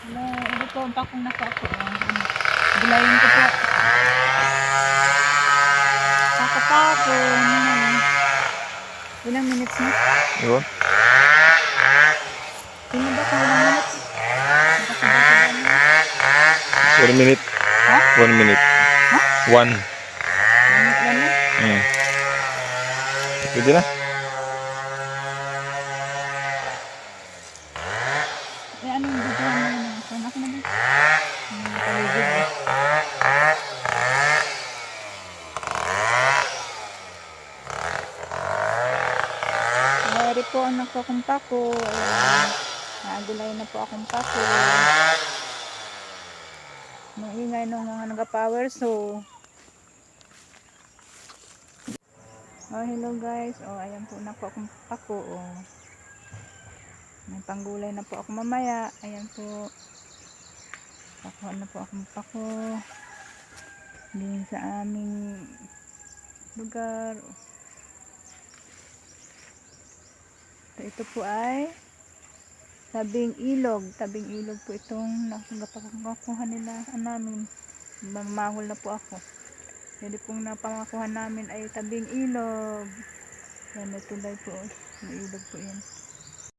Wala, ito po ang pakong nako ako. Gulayin ko po. Pako-pako. Ilang minutes na? Yun. Sino ba kung ilang minutes? 1 minute. Ha? 1 minute. Ha? 1. Yan na? Pwede na. Eh, ano yung video mo yun? Saan ako na ba? Paligid eh. Mayari po ang nagkakumpa ko. Nagulay na po akong pako. Nung ingay nung mga nag-power so. Oh, hello guys. Oh, ayan po na po akong pako. Oh. May panggulay na po ako mamaya. Ayan po. Pakuha na po akong pako. Din sa aming lugar. So, ito po ay tabing ilog po itong nakuha nila namin. Mamahol na po ako. Jadi pong napamakuha namin ay tabing ilog. Yan, may tulay po. May ilog po yan.